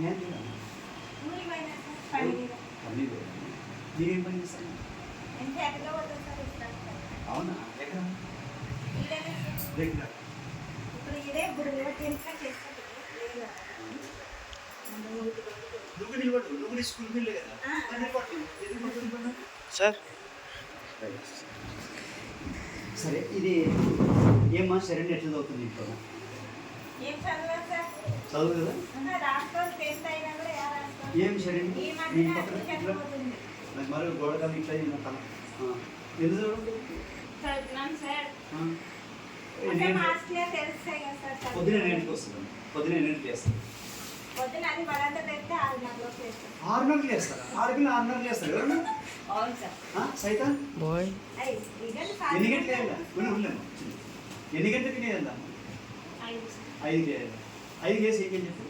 నేను కూడా పన్నీర్ మీరేం పని చేస్తారు? అవునా? ఎక్కడ? రెగ్యులర్ నువ్వు నిలబడు, నువ్వు స్కూల్కి వెళ్ళే కదా సార్. సరే, ఇది ఏమ్మా శరణ్ ఎట్లా చదువుతుంది ఇంట్లో? చదువు కదా? ఏం శరణ్ మరి గోడకాలు ఇట్లా ఎందుకు పొద్దున ఎన్నింటికి వస్తుంది? పొద్దున ఎన్నింటికి వేస్తాను? 6 వేస్తారా? 6 వేస్తారు ఎవరన్నా? సైతాన్ బాయ్ ఎన్ని గంటలు ఎన్ని గంటలకి లేదా? 5 వేసి ఏం చెప్పి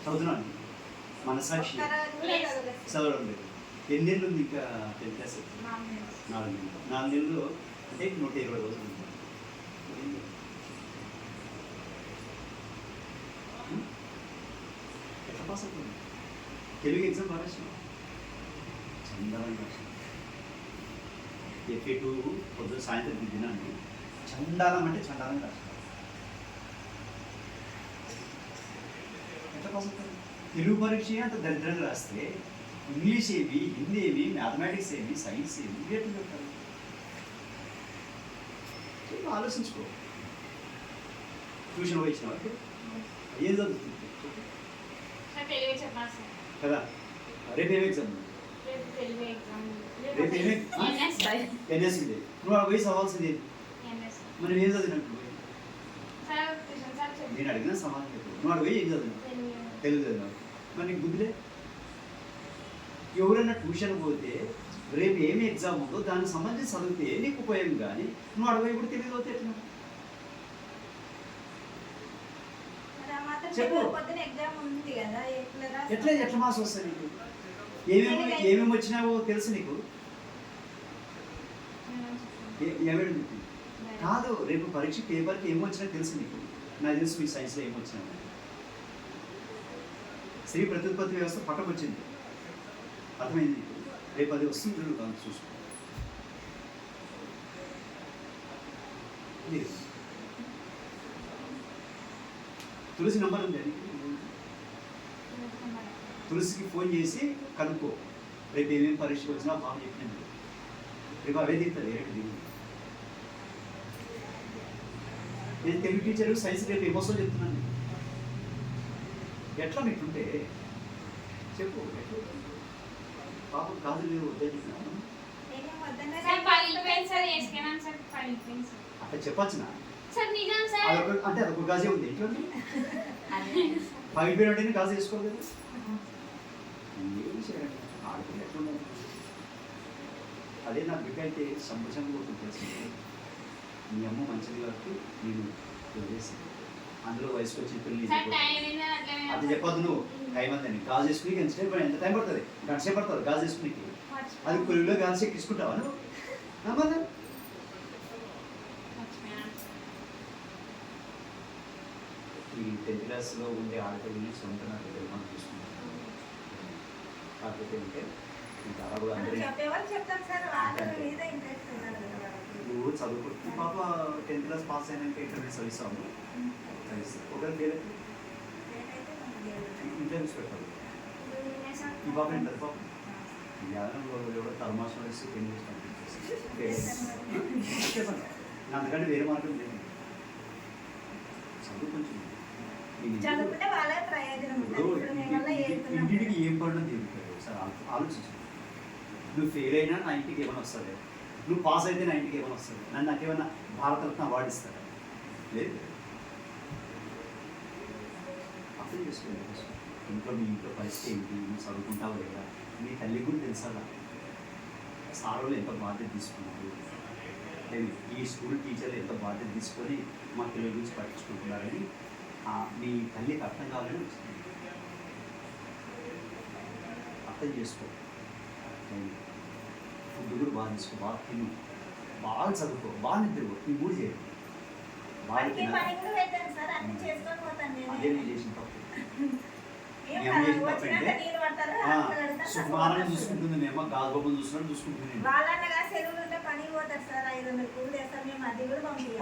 చదువుతున్నాను. మనసాక్షి చదవడం లేదు. ఎన్ని నెలలు ఉంది ఇంకా? 10th క్లాస్ 4 నెలలు. 4 నెలలు అంటే 120 రోజులు. ఎట్లా పాస్ అవుతుంది? తెలుగు ఎగ్జామ్ బాగా రాసిన చందాలని రాసిన. FA2 పొద్దున సాయంత్రం దిద్దినాన్ని చండాలం అంటే చండాలని రాసిన. ఎట్లా పాస్ అవుతుంది? తెలుగు పరీక్ష అంత దరిద్రంగా రాస్తే ఇంగ్లీష్ ఏవి, హిందీ ఏవి, మ్యాథమెటిక్స్ ఏవి, సైన్స్ ఏవి ఎట్లా చెప్తారు? ఆలోచించుకో. ట్యూషన్ పోయించిన వాళ్ళకి ఏం చదువుతుంది కదా? రేపు ఏమి ఎగ్జామ్? రేపు ఏమి NS ఉంది. నువ్వు ఆ పోయి చదవాల్సింది మనం ఏం చదివినట్టు? నేను అడిగిన సమాధానం చెప్పు. నువ్వు అక్కడ పోయి ఏం చదివినావు? తెలుగు చదివినావు. మరి నీకు బుద్ధిలే. ఎవరైనా ట్యూషన్ పోతే రేపు ఏమి ఎగ్జామ్ ఉందో దానికి సంబంధించి చదివితే నీకు ఉపయోగం. కానీ నువ్వు అడవి కూడా తెలుగు చదివితే ఎట్లా? చెప్పు. ఎట్లా మార్క్స్ వస్తాయి నీకు? ఏమేమి వచ్చినావో తెలుసు నీకు? ఏమేమి కాదు, రేపు పరీక్ష పేపర్కి ఏమి వచ్చినా తెలుసు నీకు. నాకు తెలుసు మీ సైన్స్లో ఏమొచ్చినా. స్త్రీ ప్రత్యుత్పత్తి వ్యవస్థ పట్టకొచ్చింది, అర్థమైంది నీకు. రేపు అది వస్తుంది దాన్ని చూసుకో. తులసి నంబర్ ఉంది అని తులసికి ఫోన్ చేసి కనుక్కో. రేపు ఏమేమి పరీక్ష వచ్చినా బాగా చెప్పినాను. రేపు అవే దిగుతుంది. రేపు దిగు. నేను తెలుగు టీచర్, సైన్స్ రేపు ఏమొస్తో చెప్తున్నాను. ఎట్లా మీకుంటే చెప్పు. పాప కాదు లేవు అట్లా చెప్పచ్చునా? అంటే అదొక గాజే ఉంది ఇంట్లో. పగిలిపోయినట్టు గాజు వేసుకోవాలి కదా. ఏం చేయాలి? ఆడుకుని ఎట్లుండాలి? అదే నా బిడ్డ అయితే సంతోషంగా తెలిసింది. మీ అమ్మ మంచిది కాబట్టి నేను వదిలేసి అందులో వయసుకు వచ్చి పెళ్ళి అది చెప్పద్దు. నువ్వు టైం అందని గాజు వేసుకుని ఎంత టైం పడుతుంది? గంట సేపు పడుతుంది గాజు వేసుకుని. అది కొలువులో గాజు ఎక్కించుకుంటావా నువ్వు? నమ్మదా? ఈ 10th క్లాస్లో ఉండే ఆడపిల్లని సొంత నాకు మనం చూసుకుంటాం. కాకపోతే అంటే ఇంకా అలా కూడా అందరూ నువ్వు చదువుకుంటు పాప 10th క్లాస్ పాస్ అయినాక ఇంటర్వ్యూస్ చదివిస్తాము. ఒకవేళ లేదు ఇంటర్వ్యూస్ పెట్టాలి. ఈ పాప ఏంటది పాప ఎవరో తలమాసం వేసి పెళ్లి చెప్పండి. అందుకంటే వేరే మార్గం లేదు. చదువు కొంచెం ఇంటికి ఏం పడడం తిరుగుతారు సార్. ఆలోచించు. నువ్వు ఫెయిల్ అయినా నా ఇంటికి ఏమైనా వస్తుంది? నువ్వు పాస్ అయితే నా ఇంటికి ఏమైనా వస్తుంది? నన్ను నాకేమైనా భారతరత్న అవార్డు ఇస్తారా? లేదు. అర్థం చేసుకోండి. ఇంట్లో మీ ఇంట్లో పరిస్థితి ఏంటి? నువ్వు చదువుకుంటావు లేదా? మీ తల్లికి కూడా తెలుసా సారోళ్ళు ఎంత బాధ్యత తీసుకున్నారు? ఈ స్కూల్ టీచర్లు ఎంత బాధ్యత తీసుకొని మా పిల్లల గురించి పట్టించుకుంటున్నారని మీ తల్లికి అర్థం కావాలని వచ్చింది. అర్థం చేసుకో. ఫుడ్ కూడా బాగా తీసుకో, బాగా తిను, బాగా చదువుకో, బాగా నిద్రపో. ఈ 3 చేయాలి. వాళ్ళకి పని కూడా పెట్టాను సార్, అన్ని చేసుకొని పోతాను అదే నేను. నేను చేసిన తప్పు. ఏం ఏం కాదు, చేసిన వచ్చినాక తప్పంటే, నీళ్ళు పడతారు, ఆ, అక్కడ పెడతారు, సుకుమారంగా కసుకుంటారు. చూసుకుంటుంది మేము, గాజు బొమ్మలు చూసుకున్నట్టు చూసుకుంటుంది. వాళ్ళన్నగా సెలవులు ఉంటే పని పోతారు సార్, 500 కూలి చేస్తారు, మేము అది కూడా పంపించాం.